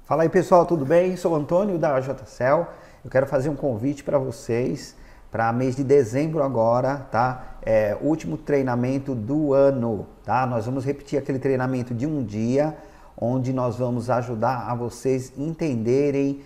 Fala aí pessoal, tudo bem? Sou o Antônio da JCL. Eu quero fazer um convite para vocês para mês de dezembro agora, tá? Último treinamento do ano, tá? Nós vamos repetir aquele treinamento de um dia, onde nós vamos ajudar a vocês entenderem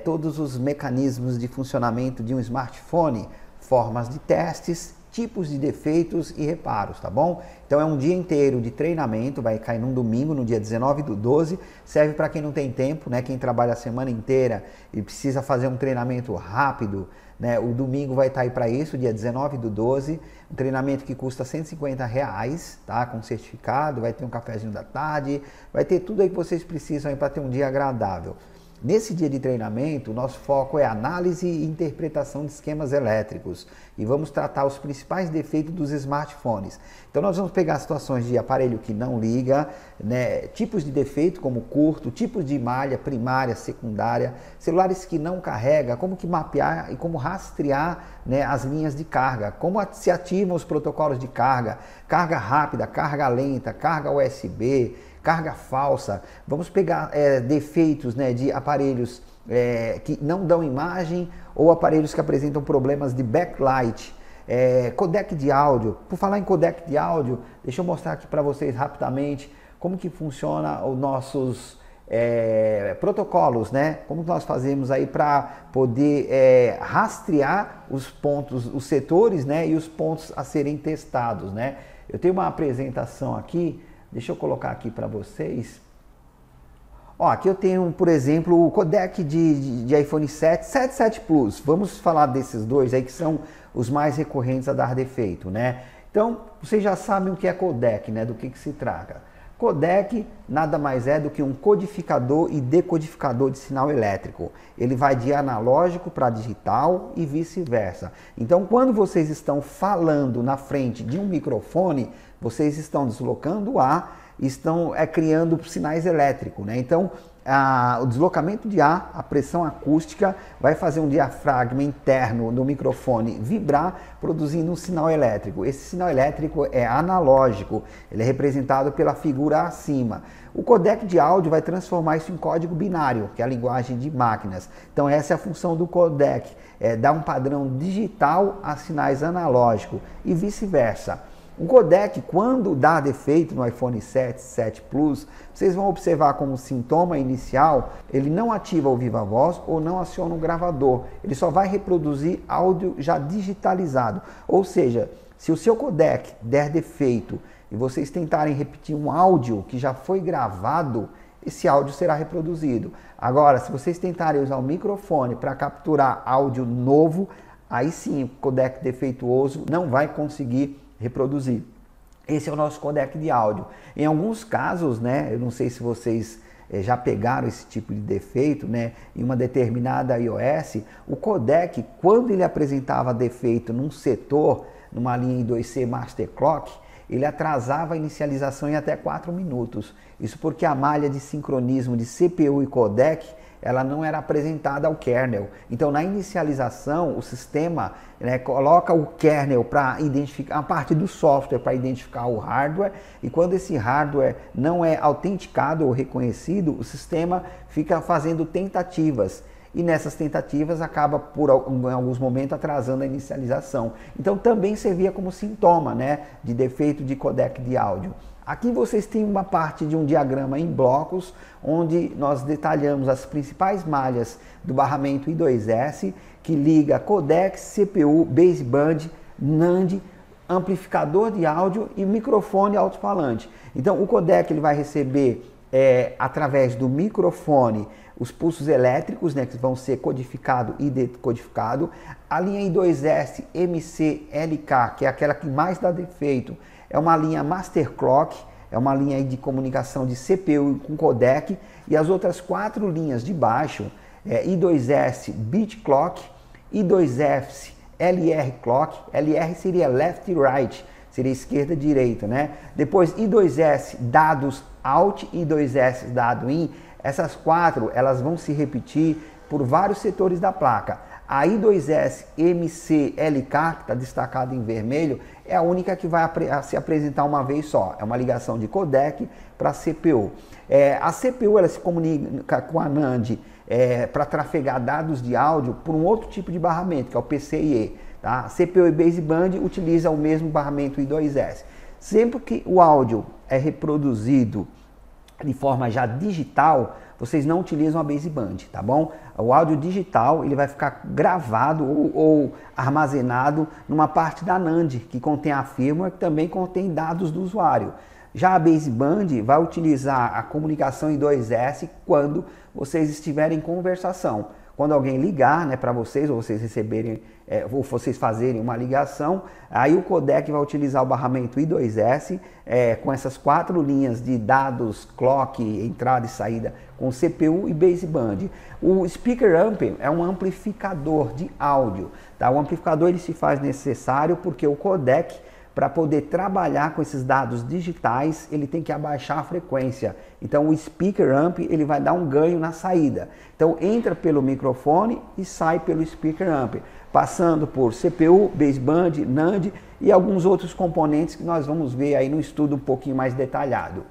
todos os mecanismos de funcionamento de um smartphone, formas de testes, tipos de defeitos e reparos, tá bom? Então é um dia inteiro de treinamento, vai cair num domingo, no dia 19/12, serve para quem não tem tempo, né? Quem trabalha a semana inteira e precisa fazer um treinamento rápido, né? O domingo vai estar aí para isso, dia 19/12, um treinamento que custa R$150, tá? Com certificado, vai ter um cafezinho da tarde, vai ter tudo aí que vocês precisam aí para ter um dia agradável. Nesse dia de treinamento, o nosso foco é análise e interpretação de esquemas elétricos e vamos tratar os principais defeitos dos smartphones. Então nós vamos pegar situações de aparelho que não liga, né, tipos de defeito como curto, tipos de malha primária, secundária, celulares que não carregam, como que mapear e como rastrear, né, as linhas de carga, como se ativam os protocolos de carga, carga rápida, carga lenta, carga USB, carga falsa. Vamos pegar defeitos, né, de aparelhos que não dão imagem ou aparelhos que apresentam problemas de backlight, codec de áudio. Por falar em codec de áudio, deixa eu mostrar aqui para vocês rapidamente como que funciona os nossos protocolos, né? Como nós fazemos aí para poder rastrear os pontos, os setores, né, e os pontos a serem testados, né? Eu tenho uma apresentação aqui. Deixa eu colocar aqui para vocês. Ó, aqui eu tenho, por exemplo, o codec de iPhone 7 Plus. Vamos falar desses dois aí que são os mais recorrentes a dar defeito, né? Então, vocês já sabem o que é codec, né? Do que se trata. Codec nada mais é do que um codificador e decodificador de sinal elétrico. Ele vai de analógico para digital e vice-versa. Então, quando vocês estão falando na frente de um microfone, vocês estão deslocando o ar, estão criando sinais elétricos, né? Então, o deslocamento de ar, a pressão acústica, vai fazer um diafragma interno do microfone vibrar, produzindo um sinal elétrico. Esse sinal elétrico é analógico, ele é representado pela figura acima. O codec de áudio vai transformar isso em código binário, que é a linguagem de máquinas. Então essa é a função do codec, dar um padrão digital a sinais analógicos e vice-versa. O codec, quando dá defeito no iPhone 7 Plus, vocês vão observar como sintoma inicial, ele não ativa o viva voz ou não aciona o gravador. Ele só vai reproduzir áudio já digitalizado. Ou seja, se o seu codec der defeito e vocês tentarem repetir um áudio que já foi gravado, esse áudio será reproduzido. Agora, se vocês tentarem usar o microfone para capturar áudio novo, aí sim o codec defeituoso não vai conseguir reproduzir. Esse é o nosso codec de áudio. Em alguns casos, né, eu não sei se vocês já pegaram esse tipo de defeito, né, em uma determinada iOS, o codec, quando ele apresentava defeito num setor, numa linha I2C Master Clock, ele atrasava a inicialização em até 4 minutos. Isso porque a malha de sincronismo de CPU e codec ela não era apresentada ao kernel. Então, na inicialização, o sistema, né, coloca o kernel para identificar a parte do software para identificar o hardware, e quando esse hardware não é autenticado ou reconhecido, o sistema fica fazendo tentativas. E nessas tentativas acaba, em alguns momentos, atrasando a inicialização. Então, também servia como sintoma, né, de defeito de codec de áudio. Aqui vocês têm uma parte de um diagrama em blocos, onde nós detalhamos as principais malhas do barramento I2S, que liga codec, CPU, baseband, NAND, amplificador de áudio e microfone alto-falante. Então o codec ele vai receber, através do microfone, os pulsos elétricos, né, que vão ser codificado e decodificado. A linha I2S MCLK, que é aquela que mais dá defeito, é uma linha Master Clock, é uma linha de comunicação de CPU com codec, e as outras 4 linhas de baixo, I2S Bit Clock, I2S LR Clock, LR seria Left e Right, seria esquerda e direita, né? Depois I2S dados Out e I2S dado In, essas 4 elas vão se repetir por vários setores da placa. A I2S MCLK, que está destacada em vermelho, é a única que vai se apresentar uma vez só. É uma ligação de codec para a CPU. A CPU ela se comunica com a NAND para trafegar dados de áudio por um outro tipo de barramento, que é o PCIe. Tá? A CPU e baseband utilizam o mesmo barramento I2S. Sempre que o áudio é reproduzido de forma já digital, vocês não utilizam a baseband, tá bom? O áudio digital ele vai ficar gravado ou armazenado numa parte da NAND, que contém a firmware, que também contém dados do usuário. Já a baseband vai utilizar a comunicação I2S quando vocês estiverem em conversação. Quando alguém ligar, né, para vocês, ou vocês receberem, ou vocês fazerem uma ligação, aí o codec vai utilizar o barramento I2S com essas 4 linhas de dados, clock, entrada e saída, com CPU e baseband. O speaker amp é um amplificador de áudio. Tá? O amplificador ele se faz necessário porque o codec, para poder trabalhar com esses dados digitais, ele tem que abaixar a frequência. Então o speaker amp ele vai dar um ganho na saída. Então entra pelo microfone e sai pelo speaker amp, passando por CPU, baseband, NAND e alguns outros componentes que nós vamos ver aí no estudo um pouquinho mais detalhado.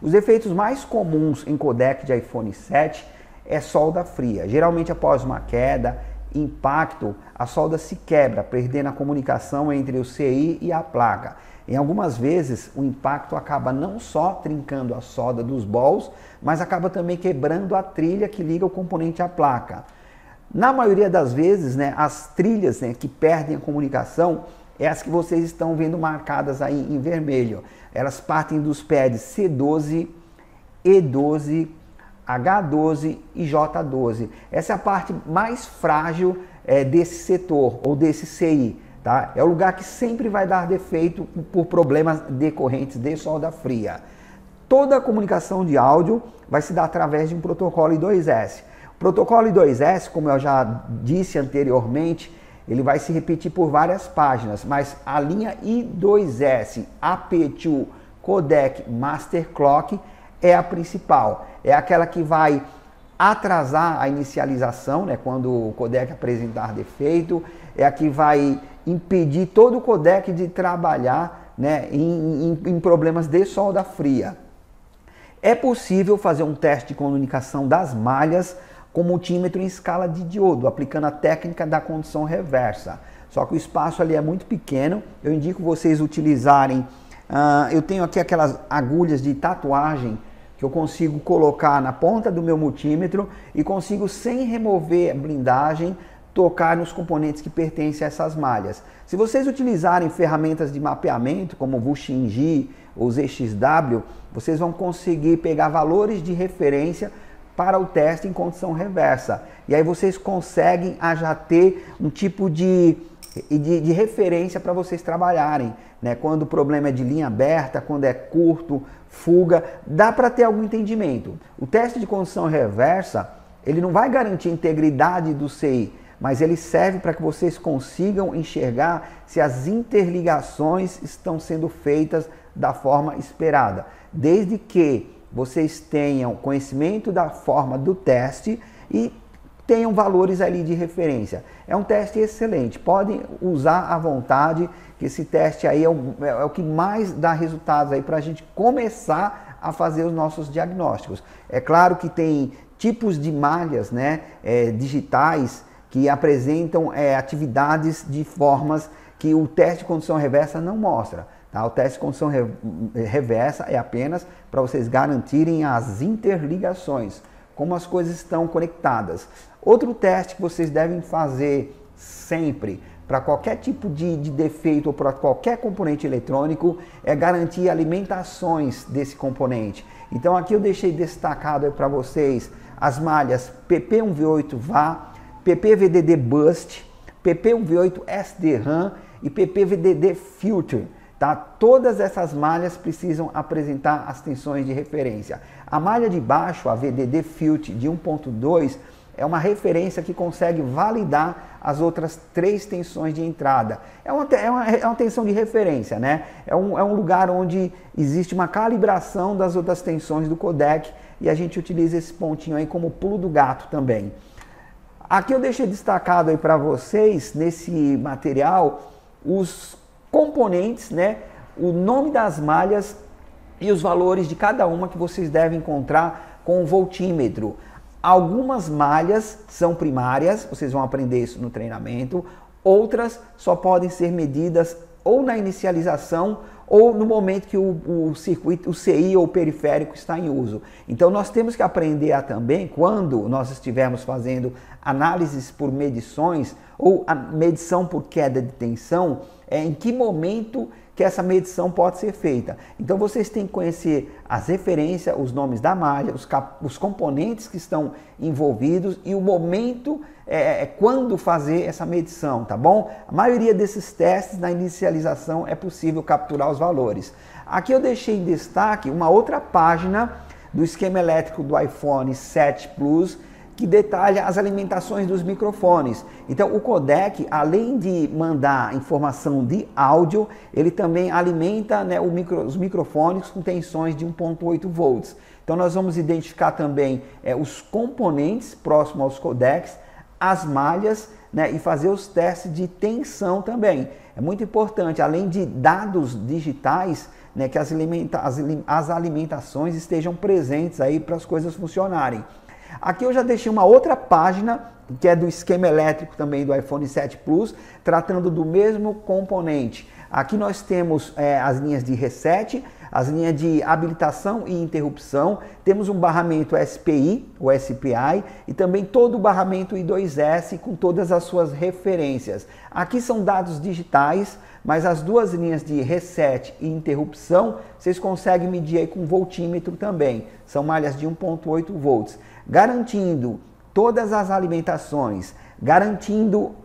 Os efeitos mais comuns em codec de iPhone 7 é solda fria. Geralmente após uma queda, impacto, a solda se quebra, perdendo a comunicação entre o CI e a placa. Em algumas vezes, o impacto acaba não só trincando a solda dos balls, mas acaba também quebrando a trilha que liga o componente à placa. Na maioria das vezes, né, as trilhas, né, que perdem a comunicação é as que vocês estão vendo marcadas aí em vermelho. Elas partem dos pads C12, E12, H12 e J12. Essa é a parte mais frágil desse setor ou desse CI. Tá? É o lugar que sempre vai dar defeito por problemas decorrentes de solda fria. Toda a comunicação de áudio vai se dar através de um protocolo I2S. O protocolo I2S, como eu já disse anteriormente, ele vai se repetir por várias páginas, mas a linha I2S AP2 Codec Master Clock é a principal, é aquela que vai atrasar a inicialização, né, quando o codec apresentar defeito, é a que vai impedir todo o codec de trabalhar, né, em problemas de solda fria. É possível fazer um teste de comunicação das malhas com multímetro em escala de diodo, aplicando a técnica da condução reversa. Só que o espaço ali é muito pequeno, eu indico vocês utilizarem, eu tenho aqui aquelas agulhas de tatuagem, que eu consigo colocar na ponta do meu multímetro e consigo, sem remover a blindagem, tocar nos componentes que pertencem a essas malhas. Se vocês utilizarem ferramentas de mapeamento, como o Wuxing ou ZXW, vocês vão conseguir pegar valores de referência para o teste em condição reversa. E aí vocês conseguem já ter um tipo de referência para vocês trabalharem, né? Quando o problema é de linha aberta, quando é curto, fuga, dá para ter algum entendimento. O teste de condição reversa, ele não vai garantir a integridade do CI, mas ele serve para que vocês consigam enxergar se as interligações estão sendo feitas da forma esperada, desde que vocês tenham conhecimento da forma do teste e tenham valores ali de referência. É um teste excelente, podem usar à vontade, que esse teste aí é o que mais dá resultados aí para a gente começar a fazer os nossos diagnósticos. É claro que tem tipos de malhas, né, digitais que apresentam atividades de formas que o teste de condição reversa não mostra. Tá? O teste de condição reversa é apenas para vocês garantirem as interligações, como as coisas estão conectadas. Outro teste que vocês devem fazer sempre para qualquer tipo de defeito ou para qualquer componente eletrônico é garantir alimentações desse componente. Então aqui eu deixei destacado para vocês as malhas PP1V8 VA, PPVDD Boost, PP1V8 SDRAM e PPVDD Filter. Tá? Todas essas malhas precisam apresentar as tensões de referência. A malha de baixo, a VDD Filter de 1.2, é uma referência que consegue validar as outras 3 tensões de entrada. É uma tensão de referência, né? É um lugar onde existe uma calibração das outras tensões do codec e a gente utiliza esse pontinho aí como pulo do gato também. Aqui eu deixei destacado aí para vocês, nesse material, os componentes, né, o nome das malhas e os valores de cada uma que vocês devem encontrar com o voltímetro. Algumas malhas são primárias, vocês vão aprender isso no treinamento, outras só podem ser medidas ou na inicialização ou no momento que o circuito, o CI ou o periférico está em uso. Então nós temos que aprender a também, quando nós estivermos fazendo análises por medições ou a medição por queda de tensão, em que momento que essa medição pode ser feita. Então vocês têm que conhecer as referências, os nomes da malha, os componentes que estão envolvidos e o momento quando fazer essa medição, tá bom? A maioria desses testes na inicialização é possível capturar os valores. Aqui eu deixei em destaque uma outra página do esquema elétrico do iPhone 7 Plus, que detalha as alimentações dos microfones. Então o codec, além de mandar informação de áudio, ele também alimenta, né, os microfones com tensões de 1.8 volts. Então nós vamos identificar também os componentes próximos aos codecs, as malhas, né, e fazer os testes de tensão também. É muito importante, além de dados digitais, né, que as alimentações estejam presentes aí para as coisas funcionarem. Aqui eu já deixei uma outra página, que é do esquema elétrico também do iPhone 7 Plus, tratando do mesmo componente. Aqui nós temos as linhas de reset, as linhas de habilitação e interrupção, temos um barramento SPI, o SPI, e também todo o barramento I2S com todas as suas referências. Aqui são dados digitais, mas as duas linhas de reset e interrupção, vocês conseguem medir aí com voltímetro também. São malhas de 1.8 volts, garantindo todas as alimentações, garantindo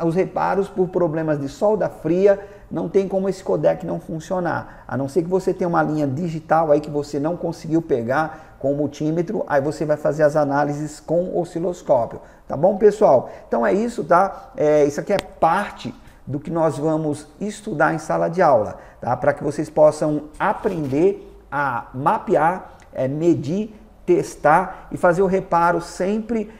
os reparos por problemas de solda fria. Não tem como esse codec não funcionar, a não ser que você tenha uma linha digital aí que você não conseguiu pegar com o multímetro, aí você vai fazer as análises com o osciloscópio, tá bom, pessoal? Então é isso, tá? Isso aqui é parte do que nós vamos estudar em sala de aula, tá? Para que vocês possam aprender a mapear, medir, testar e fazer o reparo sempre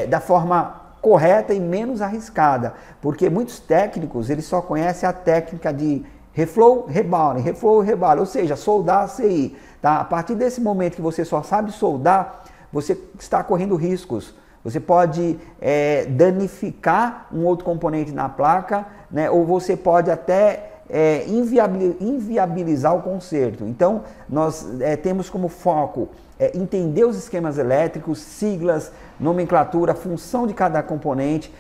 da forma correta e menos arriscada, porque muitos técnicos eles só conhecem a técnica de reflow, rebalance, ou seja, soldar CI. Tá? A partir desse momento que você só sabe soldar, você está correndo riscos. Você pode danificar um outro componente na placa, né? Ou você pode até inviabilizar o conserto. Então, nós temos como foco entender os esquemas elétricos, siglas, nomenclatura, função de cada componente,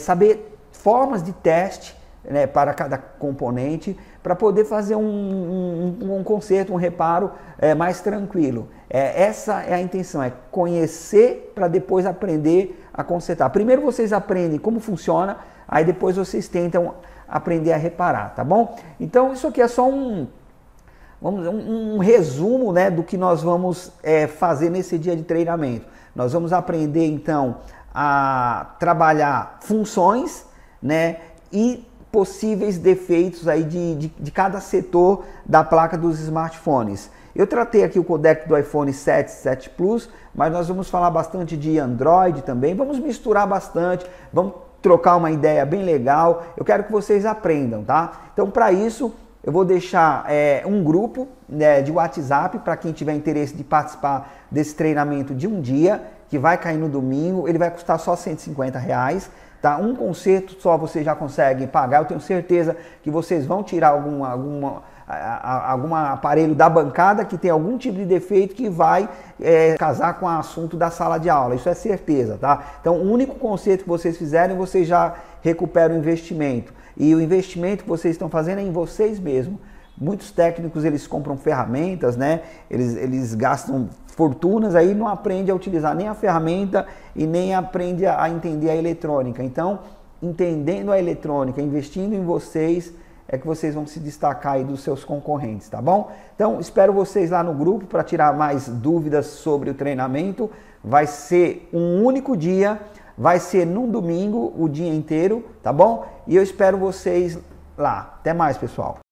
saber formas de teste, né, para cada componente, para poder fazer um conserto, um reparo mais tranquilo. Essa é a intenção, é conhecer para depois aprender a consertar. Primeiro vocês aprendem como funciona, aí depois vocês tentam aprender a reparar, tá bom? Então isso aqui é só um resumo, né, do que nós vamos fazer nesse dia de treinamento. Nós vamos aprender então a trabalhar funções, né, e possíveis defeitos aí de cada setor da placa dos smartphones. Eu tratei aqui o codec do iPhone 7, 7 Plus, mas nós vamos falar bastante de Android também, vamos misturar bastante, vamos trocar uma ideia bem legal. Eu quero que vocês aprendam, tá? Então, para isso, eu vou deixar um grupo, né, de WhatsApp para quem tiver interesse de participar desse treinamento de um dia, que vai cair no domingo. Ele vai custar só R$150, tá? Um conserto só você já consegue pagar. Eu tenho certeza que vocês vão tirar algum aparelho da bancada que tem algum tipo de defeito que vai casar com o assunto da sala de aula. Isso é certeza, tá? Então, o único conserto que vocês fizerem, vocês já recuperam o investimento. E o investimento que vocês estão fazendo é em vocês mesmos. Muitos técnicos, eles compram ferramentas, né? Eles gastam fortunas, aí não aprende a utilizar nem a ferramenta e nem aprende a entender a eletrônica. Então, entendendo a eletrônica, investindo em vocês, é que vocês vão se destacar aí dos seus concorrentes, tá bom? Então, espero vocês lá no grupo para tirar mais dúvidas sobre o treinamento. Vai ser um único dia, vai ser num domingo, o dia inteiro, tá bom? E eu espero vocês lá. Até mais, pessoal.